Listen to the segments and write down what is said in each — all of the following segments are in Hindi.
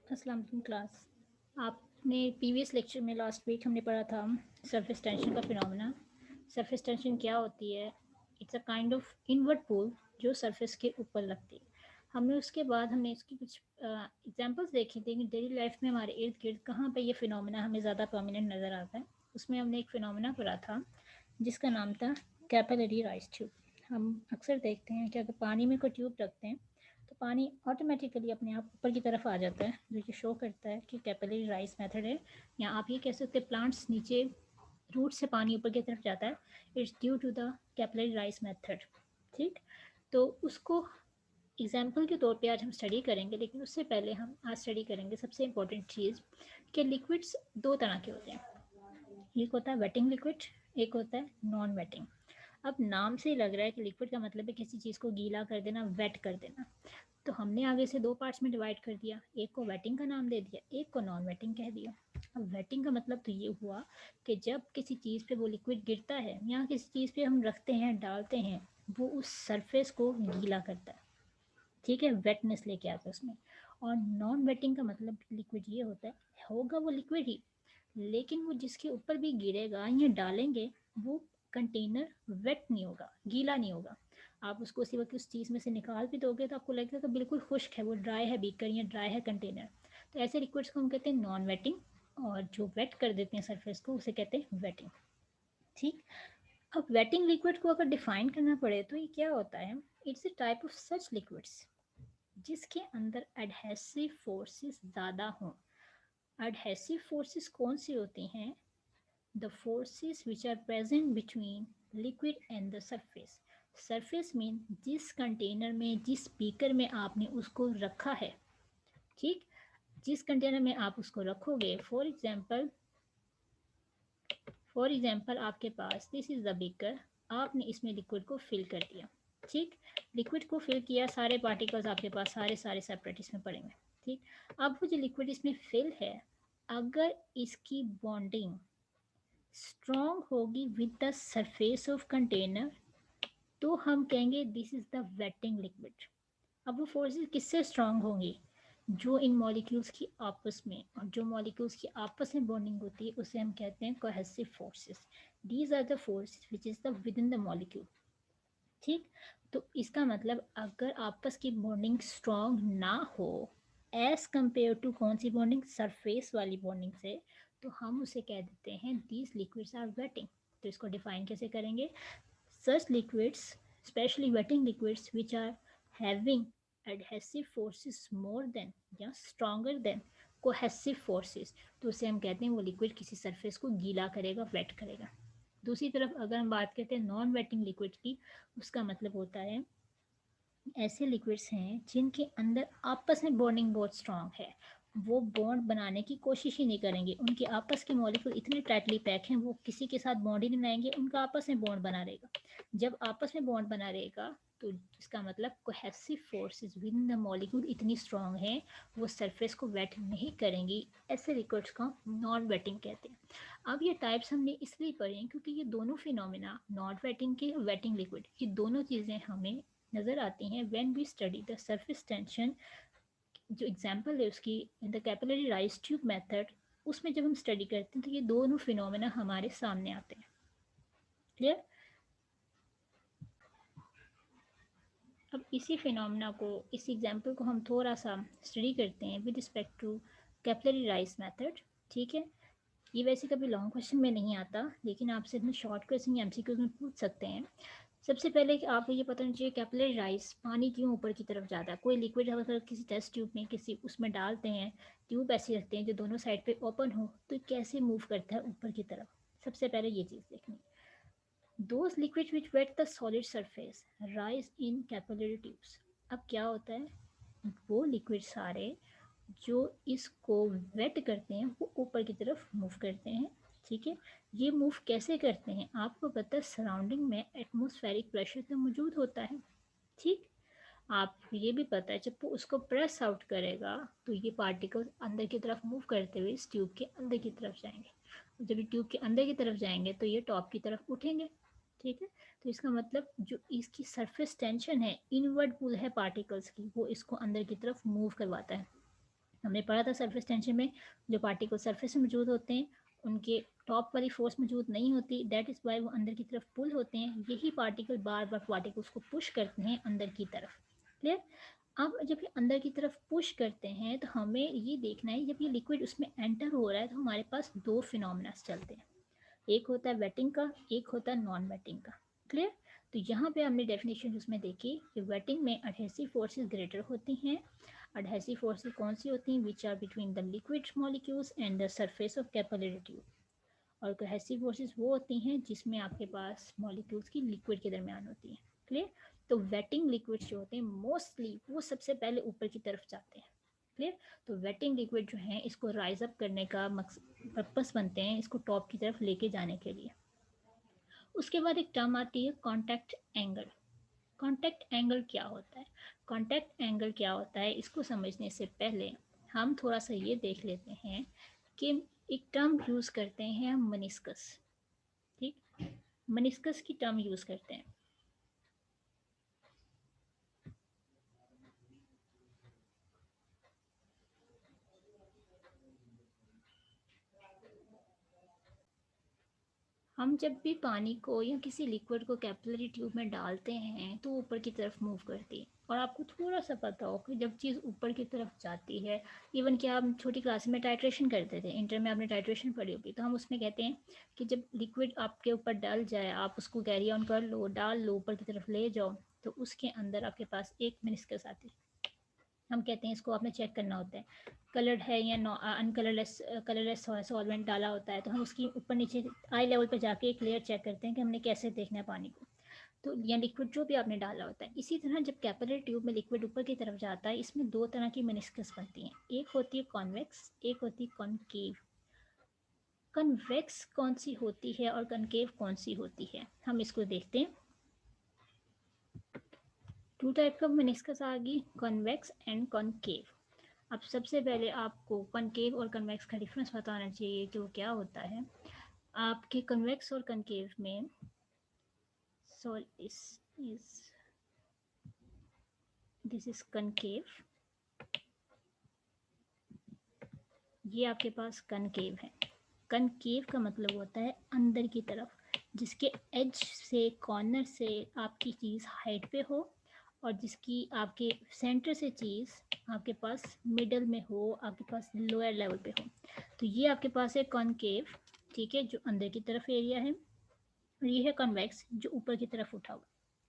अस्सलाम वालेकुम क्लास। आपने प्रीवियस लेक्चर में लास्ट वीक हमने पढ़ा था सरफेस टेंशन का फिनोमेना। सरफेस टेंशन क्या होती है? It's a kind of inward pull जो सरफेस के ऊपर लगती है। हमने उसके बाद हमने इसकी कुछ एग्जांपल्स देखे थे कि डेली लाइफ में हमारे इर्द गिर्द कहाँ पे ये फिनोमेना हमें ज़्यादा प्रोमिनेंट नज़र आता है। उसमें हमने एक फिनोमेना पढ़ा था जिसका नाम था कैपिलरी राइज ट्यूब। हम अक्सर देखते हैं कि अगर पानी में कोई ट्यूब रखते हैं तो पानी ऑटोमेटिकली अपने आप ऊपर की तरफ आ जाता है, जो कि शो करता है कि कैपिलरी राइज मेथड है। या आप ये कह सकते हैं प्लांट्स नीचे रूट से पानी ऊपर की तरफ जाता है, it's due to the capillary rise method. ठीक, तो उसको एग्जाम्पल के तौर पे आज हम स्टडी करेंगे, लेकिन उससे पहले हम आज स्टडी करेंगे सबसे इंपॉर्टेंट चीज़ कि लिक्विड्स दो तरह के होते हैं। एक होता है वेटिंग लिक्विड, एक होता है नॉन वेटिंग। अब नाम से ही लग रहा है कि लिक्विड का मतलब है किसी चीज़ को गीला कर देना, वेट कर देना। तो हमने आगे से दो पार्ट्स में डिवाइड कर दिया, एक को वेटिंग का नाम दे दिया, एक को नॉन वेटिंग कह दिया। अब वेटिंग का मतलब तो ये हुआ कि जब किसी चीज़ पे वो लिक्विड गिरता है या किसी चीज़ पे हम रखते हैं, डालते हैं, वो उस सरफेस को गीला करता है। ठीक है, वेटनेस लेके आता है उसमें। और नॉन वेटिंग का मतलब लिक्विड ये होता है, होगा वो लिक्विड ही, लेकिन वो जिसके ऊपर भी गिरेगा या डालेंगे वो कंटेनर वेट नहीं होगा, गीला नहीं होगा। आप उसको उसी वक्त उस चीज़ में से निकाल भी दोगे तो आपको लगेगा कि बिल्कुल खुश्क है, वो ड्राई है बीकर या ड्राई है कंटेनर। तो ऐसे लिक्विड्स को हम कहते हैं नॉन वेटिंग, और जो वेट कर देते हैं सरफेस को उसे कहते हैं वेटिंग। ठीक, अब वेटिंग लिक्विड को अगर डिफाइन करना पड़े तो ये क्या होता है? It's a type of such liquids जिसके अंदर एडहेसिव फोर्सेस ज़्यादा हों। एडहेसिव फोर्सेस कौन सी होती हैं? The forces which are present between liquid and the surface. Surface mean जिस कंटेनर में, जिस बीकर में आपने उसको रखा है। ठीक, जिस कंटेनर में आप उसको रखोगे, फॉर एग्जाम्पल आपके पास दिस इज द बीकर, आपने इसमें लिक्विड को फिल कर दिया। ठीक, लिक्विड को फिल किया, सारे पार्टिकल्स आपके पास सारे सारे सेपरेट इसमें पड़े हुए। ठीक, अब वो जो लिक्विड इसमें फिल है, अगर इसकी बॉन्डिंग स्ट्रॉन्ग होगी with the surface of container तो हम कहेंगे this is the waiting liquid. अब वो फोर्सेस किससे स्ट्रॉन्ग होंगी? जो इन मॉलिक्यूल्स की आपस में, और जो मॉलिक्यूल्स की आपस में बॉन्डिंग होती है उसे हम कहते हैं cohesive forces. These are the forces which is the within the molecule. ठीक, तो इसका मतलब अगर आपस की बॉन्डिंग स्ट्रॉन्ग ना हो एज कंपेयर टू कौन सी बॉन्डिंग, सरफेस वाली बॉन्डिंग से, तो हम उसे कह देते हैं दीज लिक्विड्स आर वेटिंग। तो इसको डिफाइन कैसे करेंगे? Such liquids, specially wetting liquids which are having adhesive forces more than या स्ट्रॉन्गर देन कोहेसिव फोर्सेस, तो उसे हम कहते हैं वो लिक्विड किसी सरफेस को गीला करेगा, वेट करेगा। दूसरी तरफ अगर हम बात करते हैं नॉन वेटिंग लिक्विड की, उसका मतलब होता है ऐसे लिक्विड्स हैं जिनके अंदर आपस में बॉन्डिंग बहुत स्ट्रांग है, वो बॉन्ड बनाने की कोशिश ही नहीं करेंगे, उनके आपस के मॉलिक्यूल इतने टाइटली पैक हैं, वो किसी के साथ बॉन्ड ही नहीं बनाएंगे, उनका आपस में बॉन्ड बना रहेगा। जब आपस में बॉन्ड बना रहेगा तो इसका मतलब cohesive forces with in the molecule इतनी स्ट्रांग है, वो सरफेस को वेट नहीं करेंगी। ऐसे लिक्विड्स को नॉन वेटिंग कहते हैं। अब ये टाइप्स हमने इसलिए पढ़े हैं क्योंकि ये दोनों फिनोमेना, नॉन वेटिंग के वेटिंग लिक्विड, ये दोनों चीज़ें हमें नज़र आती हैं when we study the surface tension. जो एग्जांपल है उसकी in the capillary rise tube method, उसमें जब हम स्टडी करते हैं तो ये दोनों फिनोमेना हमारे सामने आते हैं। क्लियर? अब इसी फिनोमेना को, इस एग्जांपल को हम थोड़ा सा स्टडी करते हैं with respect to capillary rise method. ठीक है, ये वैसे कभी लॉन्ग क्वेश्चन में नहीं आता, लेकिन आपसे इतने शॉर्ट क्वेश्चन या एमसीक्यूज में पूछ सकते हैं। सबसे पहले कि आपको ये पता होना चाहिए कैपिलरी राइज पानी क्यों ऊपर की तरफ जाता है। कोई लिक्विड अगर किसी टेस्ट ट्यूब में किसी उसमें डालते हैं, ट्यूब ऐसी रखते हैं जो दोनों साइड पे ओपन हो, तो कैसे मूव करता है ऊपर की तरफ। सबसे पहले ये चीज़ देखनी। Those liquid which wet the solid surface rise in capillary tubes. अब क्या होता है, वो लिक्विड सारे जो इसको वेट करते हैं वो ऊपर की तरफ मूव करते हैं। ठीक है, ये मूव कैसे करते हैं? आपको पता है सराउंडिंग में एटमॉस्फेरिक प्रेशर तो मौजूद होता है। ठीक, आप ये भी पता है जब वो उसको प्रेस आउट करेगा तो ये पार्टिकल्स अंदर की तरफ मूव करते हुए इस ट्यूब के अंदर की तरफ जाएंगे। जब ये ट्यूब के अंदर की तरफ जाएंगे तो ये टॉप की तरफ उठेंगे। ठीक है, तो इसका मतलब जो इसकी सरफेस टेंशन है, इनवर्ड पुल है पार्टिकल्स की, वो इसको अंदर की तरफ मूव करवाता है। हमने पढ़ा था सरफेस टेंशन में जो पार्टिकल सरफेस में मौजूद होते हैं उनके टॉप वाली फोर्स मौजूद नहीं होती, दैट इज़ वाई वो अंदर की तरफ पुल होते हैं। यही पार्टिकल बार बार पार्टिकल्स को पुश करते हैं अंदर की तरफ। क्लियर। अब जब ये अंदर की तरफ पुश करते हैं तो हमें ये देखना है जब ये लिक्विड उसमें एंटर हो रहा है तो हमारे पास दो फिनोमेना चलते हैं, एक होता है वेटिंग का, एक होता है नॉन वेटिंग का। क्लियर। तो यहाँ पे हमने डेफिनेशन उसमें देखी कि वेटिंग में एडहेसिव फोर्सेस ग्रेटर होती हैं। एडहेसिव फोर्सेस कौन सी होती हैं? Which are between the liquid molecules and the surface of capillary tube. और कोहेसिव फोर्सेस वो होती हैं जिसमें आपके पास मॉलिक्यूल्स की लिक्विड के दरमियान होती हैं। क्लियर। तो वेटिंग लिक्विड्स जो होते हैं मोस्टली वो सबसे पहले ऊपर की तरफ जाते हैं। क्लियर। तो वेटिंग लिक्विड जो है इसको राइज अप करने का पर्पस बनते हैं, इसको टॉप की तरफ लेके जाने के लिए। उसके बाद एक टर्म आती है कॉन्टैक्ट एंगल। कॉन्टैक्ट एंगल क्या होता है? कॉन्टैक्ट एंगल क्या होता है इसको समझने से पहले हम थोड़ा सा ये देख लेते हैं कि एक टर्म यूज़ करते हैं हम मनिस्कस। ठीक, मनिस्कस की टर्म यूज़ करते हैं। हम जब भी पानी को या किसी लिक्विड को कैपिलरी ट्यूब में डालते हैं तो ऊपर की तरफ मूव करती है। और आपको थोड़ा सा पता हो कि जब चीज़ ऊपर की तरफ जाती है, इवन कि हम छोटी क्लास में टाइट्रेशन करते थे, इंटर में आपने टाइट्रेशन पढ़ी होगी, तो हम उसमें कहते हैं कि जब लिक्विड आपके ऊपर डल जाए, आप उसको कैरी ऑन कर लो, डाल लो, ऊपर की तरफ ले जाओ, तो उसके अंदर आपके पास एक मेनिस्कस आती है। हम कहते हैं इसको आपने चेक करना होता है कलर्ड है या अनकलरलेस, कलरलेस सॉल्वेंट डाला होता है, तो हम उसकी ऊपर नीचे आई लेवल पर जाके एक लेयर चेक करते हैं कि हमने कैसे देखना है पानी को। तो या लिक्विड जो भी आपने डाला होता है। इसी तरह जब कैपिलरी ट्यूब में लिक्विड ऊपर की तरफ जाता है, इसमें दो तरह की मेनिस्कस बनती हैं, एक होती है कॉन्वेक्स, एक होती है कॉनकेव। कन्वेक्स कौन सी होती है और कनकेव कौन सी होती है, हम इसको देखते हैं। टू टाइप का मेनिस्कस आ गई, कॉन्वेक्स एंड कॉनकेव। अब सबसे पहले आपको कनकेव और कन्वेक्स का डिफरेंस बताना चाहिए कि वो क्या होता है। आपके कन्वेक्स और कनकेव में दिस इज कनकेव, ये आपके पास कनकेव है। कनकेव का मतलब होता है अंदर की तरफ, जिसके एज से कॉर्नर से आपकी चीज़ हाइट पे हो और जिसकी आपके सेंटर से चीज़ आपके पास मिडल में हो, आपके पास लोअर लेवल पे हो। तो ये आपके पास है कॉनकेव, ठीक है, जो अंदर की तरफ एरिया है। और ये है कॉन्वेक्स जो ऊपर की तरफ उठा हुआ।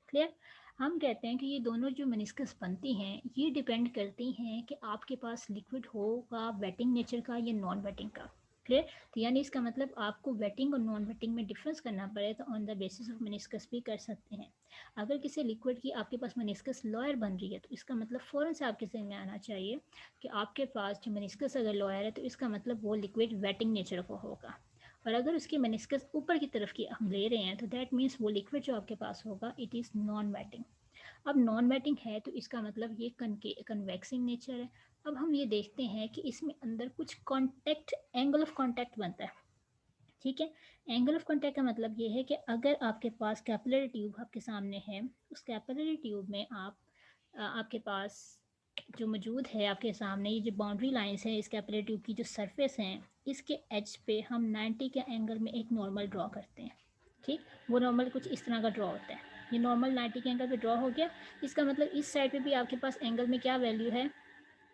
क्लियर। हम कहते हैं कि ये दोनों जो मेनिस्कस बनती हैं ये डिपेंड करती हैं कि आपके पास लिक्विड होगा वेटिंग नेचर का या नॉन वेटिंग का। क्लियर। तो यानी इसका मतलब आपको वेटिंग और नॉन वेटिंग में डिफरेंस करना पड़े तो on the basis of meniscus भी कर सकते हैं। अगर किसी लिक्विड की आपके पास मेनिस्कस लॉयर बन रही है तो इसका मतलब फ़ौरन से आपके जहन में आना चाहिए कि आपके पास जो मेनिस्कस अगर लॉयर है तो इसका मतलब वो लिक्विड वेटिंग नेचर का होगा। और अगर उसकी मेनिस्कस ऊपर की तरफ की हम ले रहे हैं तो दैट मीन्स वो लिक्विड जो आपके पास होगा इट इज़ नॉन वेटिंग। अब नॉन वेटिंग है तो इसका मतलब ये कन्वेक्सिंग नेचर है। अब हम ये देखते हैं कि इसमें अंदर कुछ कॉन्टैक्ट, एंगल ऑफ कॉन्टैक्ट बनता है। ठीक है। एंगल ऑफ कॉन्टैक्ट का मतलब ये है कि अगर आपके पास कैपिलरी ट्यूब आपके सामने है, उस कैपिलरी ट्यूब में आपके पास जो मौजूद है आपके सामने, ये जो बाउंड्री लाइंस है इस कैपिलरी ट्यूब की जो सरफेस हैं, इसके एज पे हम 90 के एंगल में एक नॉर्मल ड्रॉ करते हैं। ठीक, वो नॉर्मल कुछ इस तरह का ड्रॉ होता है। ये नॉर्मल 90 के एंगल पे ड्रॉ हो गया। इसका मतलब इस साइड पे भी आपके पास एंगल में क्या वैल्यू है,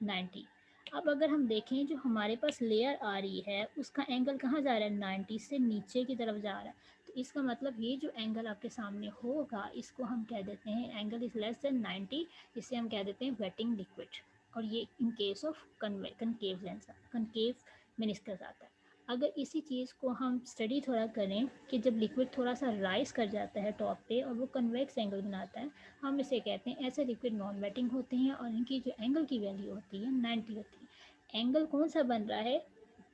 90। अब अगर हम देखें जो हमारे पास लेयर आ रही है उसका एंगल कहाँ जा रहा है, 90 से नीचे की तरफ जा रहा है। तो इसका मतलब ये जो एंगल आपके सामने होगा इसको हम कह देते हैं एंगल इज़ लेस देन 90, इसे हम कह देते हैं वेटिंग लिक्विड। और ये इन case of concave lens, concave meniscus आता है। अगर इसी चीज़ को हम स्टडी थोड़ा करें कि जब लिक्विड थोड़ा सा राइज कर जाता है टॉप पे और वो कन्वेक्स एंगल बनाता है, हम इसे कहते हैं ऐसे लिक्विड नॉन वेटिंग होते हैं और इनकी जो एंगल की वैल्यू होती है 90 होती है। एंगल कौन सा बन रहा है,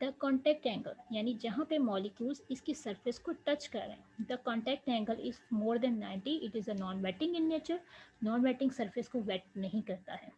द कॉन्टैक्ट एंगल, यानी जहाँ पे मॉलिक्यूल्स इसकी सरफेस को टच कर रहे हैं। The contact angle is more than 90, it is a non waiting in nature. Non waiting surface को वेट नहीं करता है।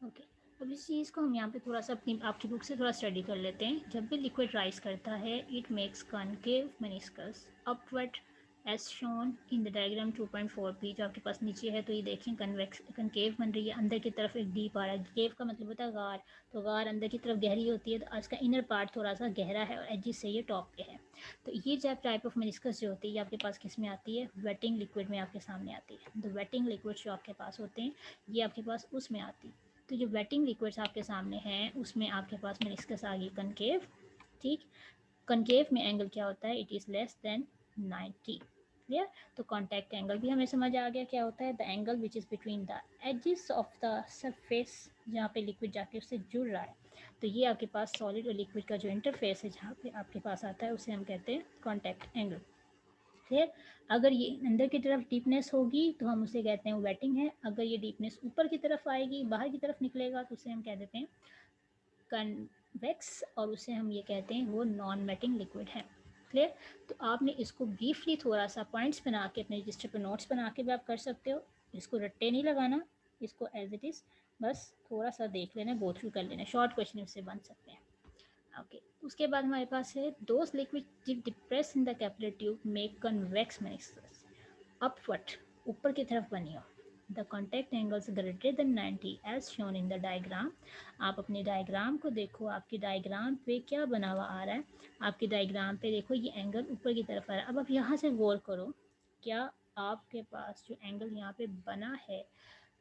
ओके। अब इस चीज़ को हम यहाँ पे थोड़ा सा अपनी आपकी बुक से थोड़ा स्टडी कर लेते हैं। जब भी लिक्विड राइज करता है it makes concave meniscus upward as shown in the diagram 2.4p, जो आपके पास नीचे है। तो ये देखें कन्वेक्स कनकेव बन रही है, अंदर की तरफ एक डीप आ रहा है। केव का मतलब होता है गार, तो गार अंदर की तरफ गहरी होती है, तो इसका इनर पार्ट थोड़ा सा गहरा है और एजिस से ये टॉप पे है। तो ये जब टाइप ऑफ मेनिस्कस जो होती है ये आपके पास किस में आती है, वेटिंग लिक्विड में आपके सामने आती है। तो वेटिंग लिक्विड जो आपके पास होते हैं ये आपके पास उसमें आती है। तो जो वेटिंग लिक्विड्स आपके सामने हैं उसमें आपके पास मेनिस्कस आ गई कनकेव। ठीक, कनकेव में एंगल क्या होता है, it is less than 90। Clear. तो कॉन्टैक्ट एंगल भी हमें समझ आ गया क्या होता है, the angle which is between the edges of the surface, जहाँ पे लिक्विड जाके उससे जुड़ रहा है। तो ये आपके पास सॉलिड और लिक्विड का जो इंटरफेस है जहाँ पे आपके पास आता है उसे हम कहते हैं कॉन्टैक्ट एंगल। फिर अगर ये अंदर की तरफ डीपनेस होगी तो हम उसे कहते हैं वेटिंग है। अगर ये डीपनेस ऊपर की तरफ आएगी, बाहर की तरफ निकलेगा, तो उसे हम कह देते हैं कन्वेक्स, और उसे हम ये कहते हैं वो नॉन वेटिंग लिक्विड है। क्लियर। तो आपने इसको ब्रीफली थोड़ा सा पॉइंट्स बना के अपने रजिस्टर पर नोट्स बना के भी आप कर सकते हो। इसको रट्टे नहीं लगाना, इसको एज इट इज़ बस थोड़ा सा देख लेना, गो थ्रू कर लेना, शॉर्ट क्वेश्चन इससे बन सकते हैं। ओके, उसके बाद हमारे पास है those liquid depress in the capillary tube make convex meniscus, upward, ऊपर की तरफ बनी हो। The contact angles greater than 90 as shown in the diagram. आप अपने डायग्राम को देखो, आपकी डायग्राम पे क्या बना हुआ आ रहा है। आपकी डायग्राम पे देखो ये एंगल ऊपर की तरफ आ रहा है। अब आप यहाँ से गौर करो, क्या आपके पास जो एंगल यहाँ पे बना है,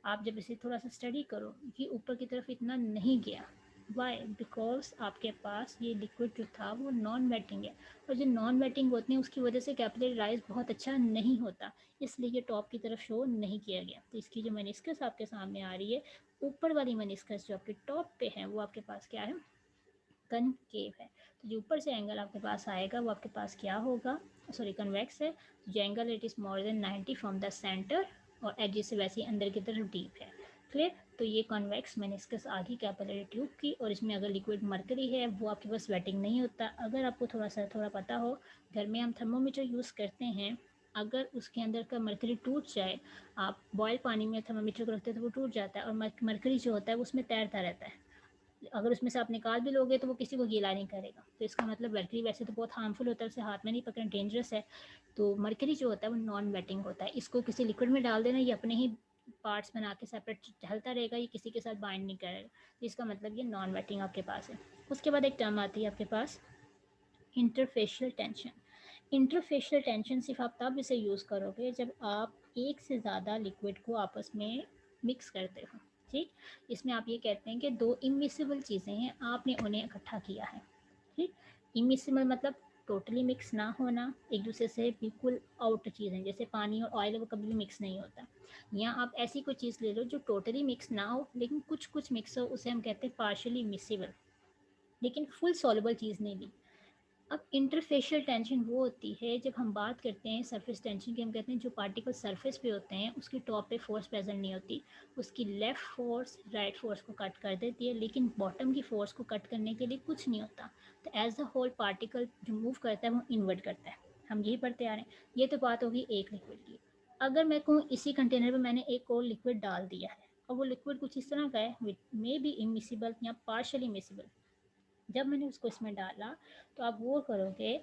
आप जब इसे थोड़ा सा स्टडी करो, ये ऊपर की तरफ इतना नहीं गया। वाई, बिकॉज आपके पास ये लिक्विड जो था वो नॉन वेटिंग है, और जो नॉन वेटिंग होती है उसकी वजह से कैपिलरी राइज बहुत अच्छा नहीं होता, इसलिए ये टॉप की तरफ शो नहीं किया गया। तो इसकी जो मेनिस्कस आपके सामने आ रही है, ऊपर वाली मेनिस्कस जो आपके टॉप पे है वो आपके पास क्या है, कनकेव है। तो जो ऊपर से एंगल आपके पास आएगा वो आपके पास क्या होगा, सॉरी कन्वेक्स है। जो angle it is more than 90 from the centre, और एजिस से वैसे ही अंदर की तरफ डीप है। क्लियर। तो ये कॉन्वेक्स मेनिस्कस आ गई कैपिलरी ट्यूब की, और इसमें अगर लिक्विड मरकरी है वो आपके पास वेटिंग नहीं होता। अगर आपको थोड़ा पता हो, घर में हम थर्मोमीटर यूज़ करते हैं, अगर उसके अंदर का मरकरी टूट जाए, आप बॉयल पानी में थर्मोमीटर को रखते हैं तो वो टूट जाता है, और मरकरी जो होता है वो उसमें तैरता रहता है। अगर उसमें से आप निकाल भी लोगे तो वो किसी को गीला नहीं करेगा। तो इसका मतलब मरकरी वैसे तो बहुत हार्मफुल होता है, उसे हाथ में नहीं पकड़ना, डेंजरस है। तो मरकरी जो होता है वो नॉन वेटिंग होता है, इसको किसी लिक्विड में डाल देना, ये अपने ही पार्ट्स बना के सेपरेट टहलता रहेगा, ये किसी के साथ बाइंड नहीं करेगा। तो इसका मतलब ये नॉन वेटिंग आपके पास है। उसके बाद एक टर्म आती है आपके पास इंटरफेशियल टेंशन। इंटरफेशियल टेंशन सिर्फ आप तब इसे यूज़ करोगे जब आप एक से ज़्यादा लिक्विड को आपस में मिक्स करते हो। ठीक, इसमें आप ये कहते हैं कि दो इमिसिबल चीज़ें हैं, आपने उन्हें इकट्ठा किया है। ठीक, इमिसिबल मतलब टोटली मिक्स ना होना, एक दूसरे से बिल्कुल आउट चीज़ें, जैसे पानी और ऑयल वो कभी भी मिक्स नहीं होता। या आप ऐसी कोई चीज़ ले लो जो टोटली मिक्स ना हो लेकिन कुछ कुछ मिक्स हो, उसे हम कहते हैं पार्शली मिसिबल, लेकिन फुल सॉल्युबल चीज़ नहीं ली। अब इंटरफेशियल टेंशन वो होती है जब हम बात करते हैं सरफेस टेंशन की, हम कहते हैं जो पार्टिकल सरफेस पे होते हैं उसकी टॉप पे फोर्स प्रेजेंट नहीं होती, उसकी लेफ़्ट फोर्स राइट फोर्स को कट कर देती है, लेकिन बॉटम की फोर्स को कट करने के लिए कुछ नहीं होता। तो एज अ होल पार्टिकल जो मूव करता है वो इन्वर्ट करता है। हम यही पढ़ते आ रहे हैं। ये तो बात होगी एक लिक्विड की। अगर मैं कहूँ इसी कंटेनर में मैंने एक और लिक्विड डाल दिया है, और वो लिक्विड कुछ इस तरह का है, मे बी इमिसिबल या पार्शली मिसिबल, जब मैंने उसको इसमें डाला तो आप गौर करोगे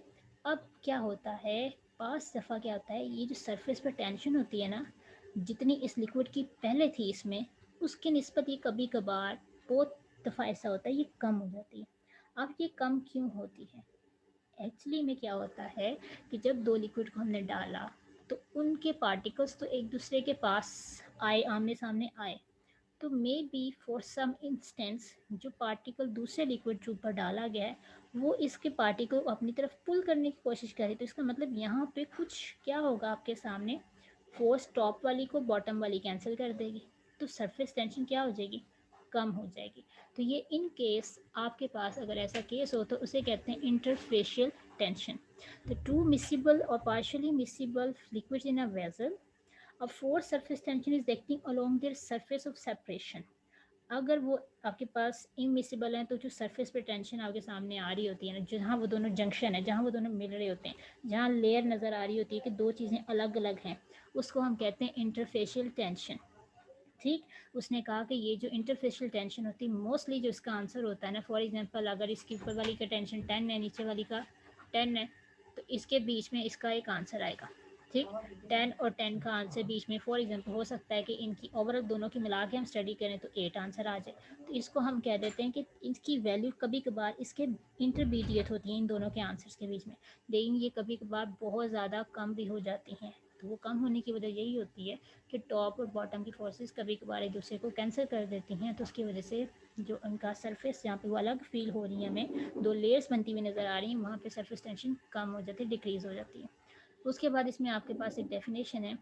अब क्या होता है, 5 दफ़ा क्या होता है, ये जो सरफेस पर टेंशन होती है ना, जितनी इस लिक्विड की पहले थी इसमें, उसके निस्बत ये कभी कभार बहुत दफ़ा ऐसा होता है ये कम हो जाती है। अब ये कम क्यों होती है, एक्चुअली में क्या होता है कि जब दो लिक्विड को हमने डाला तो उनके पार्टिकल्स तो एक दूसरे के पास आए, आमने सामने आए, तो may be for some instance जो पार्टिकल दूसरे लिक्विड के ऊपर डाला गया है वो इसके पार्टिकल को अपनी तरफ पुल करने की कोशिश करे। तो इसका मतलब यहाँ पे कुछ क्या होगा आपके सामने, फोर्स टॉप वाली को बॉटम वाली कैंसिल कर देगी, तो सरफेस टेंशन क्या हो जाएगी, कम हो जाएगी। तो ये इन केस आपके पास अगर ऐसा केस हो तो उसे कहते हैं इंटरफेशियल टेंशन। तो टू मिसिबल और partially miscible liquids in a vessel, a force surface tension is acting along their surface of separation। अगर वो आपके पास इमिसिबल है तो जो सरफेस पे टेंशन आपके सामने आ रही होती है ना, जहाँ वो दोनों जंक्शन है, जहाँ वो दोनों मिल रहे होते हैं, जहाँ लेयर नज़र आ रही होती है कि दो चीज़ें अलग अलग हैं, उसको हम कहते हैं इंटरफेशियल टेंशन। ठीक, उसने कहा कि ये जो इंटरफेशियल टेंशन होती है मोस्टली जो इसका आंसर होता है ना, फॉर एग्जांपल अगर इसकी ऊपर वाली का टेंशन 10 है, नीचे वाली का 10 है, तो इसके बीच में इसका एक आंसर आएगा। ठीक, 10 और 10 का आंसर बीच में फॉर एग्जांपल हो सकता है कि इनकी ओवरऑल दोनों की मिला के हम स्टडी करें तो 8 आंसर आ जाए। तो इसको हम कह देते हैं कि इसकी वैल्यू कभी कभार इसके इंटरमीडिएट होती है इन दोनों के आंसर्स के बीच में, लेकिन ये कभी कभार बहुत ज़्यादा कम भी हो जाती हैं। तो वो कम होने की वजह यही होती है कि टॉप और बॉटम की फोर्सेस कभी कभार एक दूसरे को कैंसिल कर देती हैं, तो उसकी वजह से जो उनका सरफेस जहाँ पे वो अलग फील हो रही है, हमें दो लेयर्स बनती हुई नज़र आ रही हैं, वहाँ पे सरफेस टेंशन कम हो जाती है, डिक्रीज हो जाती है। उसके बाद इसमें आपके पास एक डेफिनेशन है,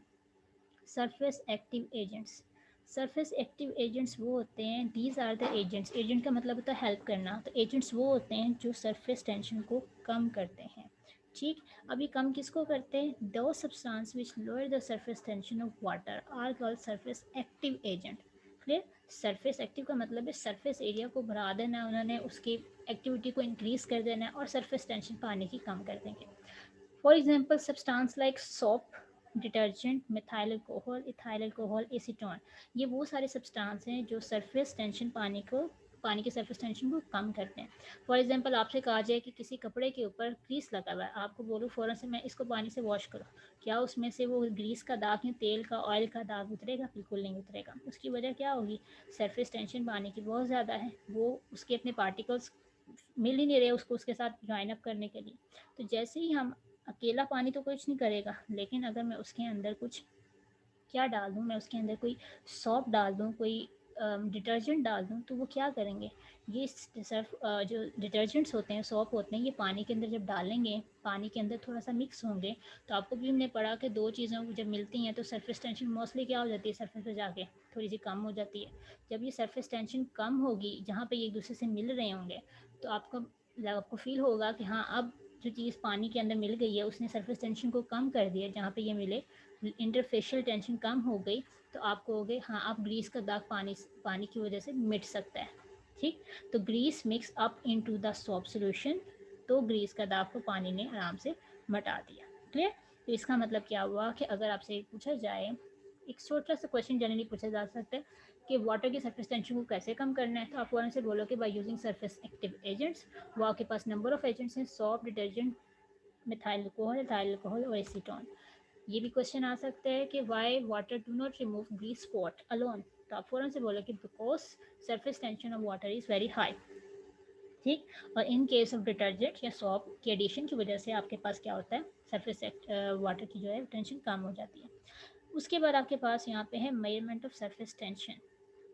surface active agents. Surface active agents वो होते हैं, these are the agents, agent का मतलब होता है हेल्प करना, तो एजेंट्स वो होते हैं जो सरफेस टेंशन को कम करते हैं। ठीक, अभी कम किसको करते हैं? Those substance which lower the surface tension of water are called surface active agent. Clear? Surface active का मतलब है सरफेस एरिया को बढ़ा देना, उन्होंने उसकी एक्टिविटी को इंक्रीज कर देना है और सरफेस टेंशन पानी की कम कर देंगे। For example, substance like soap, detergent, methyl alcohol, ethyl alcohol, acetone, ये वो सारे सब्सटेंस हैं जो सरफेस टेंशन पानी के सरफेस टेंशन को कम करते हैं। फॉर एग्जांपल आपसे कहा जाए कि किसी कपड़े के ऊपर ग्रीस लगा हुआ है, आपको बोलो फ़ौरन से मैं इसको पानी से वॉश करो, क्या उसमें से वो ग्रीस का दाग या तेल का ऑयल का दाग उतरेगा? बिल्कुल नहीं उतरेगा। उसकी वजह क्या होगी? सरफेस टेंशन पानी की बहुत ज़्यादा है, वो उसके अपने पार्टिकल्स मिल ही नहीं रहे उसको उसके साथ ज्वाइन अप करने के लिए। तो जैसे ही हम, अकेला पानी तो कुछ नहीं करेगा, लेकिन अगर मैं उसके अंदर कुछ क्या डाल दूँ, मैं उसके अंदर कोई सॉप डाल दूँ, कोई डिटर्जेंट डाल दूँ, तो वो क्या करेंगे? ये सर्फ जो डिटर्जेंट्स होते हैं, सॉप होते हैं, ये पानी के अंदर जब डालेंगे, पानी के अंदर थोड़ा सा मिक्स होंगे, तो आपको भी हमने पढ़ा कि दो चीज़ों जब मिलती हैं तो सरफेस टेंशन मोस्टली क्या हो जाती है? सरफेस पे जाके थोड़ी सी कम हो जाती है। जब ये सरफेस टेंशन कम होगी, जहाँ पे ये एक दूसरे से मिल रहे होंगे, तो आपको फील होगा कि हाँ, अब जो चीज़ पानी के अंदर मिल गई है उसने सरफेस टेंशन को कम कर दिया, जहाँ पे ये मिले इंटरफेशियल टेंशन कम हो गई, तो आप कहोगे हाँ, आप ग्रीस का दाग पानी की वजह से मिट सकता है। ठीक, तो grease mix up into the soap solution, तो ग्रीस का दाग को पानी ने आराम से मिटा दिया। क्लियर? तो इसका मतलब क्या हुआ कि अगर आपसे पूछा जाए, एक छोटा सा क्वेश्चन जनरली पूछा जा सकता है कि वाटर की सरफेस टेंशन को कैसे कम करना है, तो आप फ़ौरन से बोलोगे by using surface active agents. वो आपके पास नंबर ऑफ एजेंट्स हैं, soap, detergent, methyl alcohol, ethyl alcohol और एसीटोन। ये भी क्वेश्चन आ सकता है कि why water do not remove grease spot alone, तो आप फ़ौरन से बोलोगे because surface tension of water is very high. ठीक, और इन केस ऑफ डिटर्जेंट या सॉप के एडिशन की वजह से आपके पास क्या होता है? सरफेस वाटर की जो है टेंशन कम हो जाती है। उसके बाद आपके पास यहाँ पे है मेजरमेंट ऑफ सरफेस टेंशन।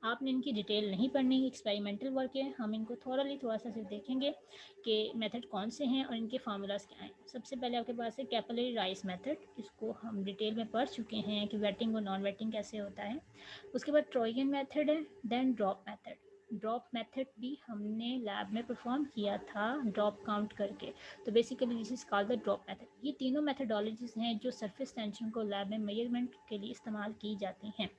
आपने इनकी डिटेल नहीं पढ़नी, एक्सपेरिमेंटल वर्क है, हम इनको थोड़ा सा सिर्फ देखेंगे कि मेथड कौन से हैं और इनके फार्मूलाज क्या हैं। सबसे पहले आपके पास है कैपिलरी राइज मेथड, इसको हम डिटेल में पढ़ चुके हैं कि वेटिंग और नॉन वेटिंग कैसे होता है। उसके बाद ट्रोजन मेथड है, then drop method. Drop method भी हमने लैब में परफॉर्म किया था ड्रॉप काउंट करके, तो basically this is called the drop method. ये तीनों मेथडोलॉजीज हैं जो सरफेस टेंशन को लैब में मेजरमेंट के लिए इस्तेमाल की जाती हैं।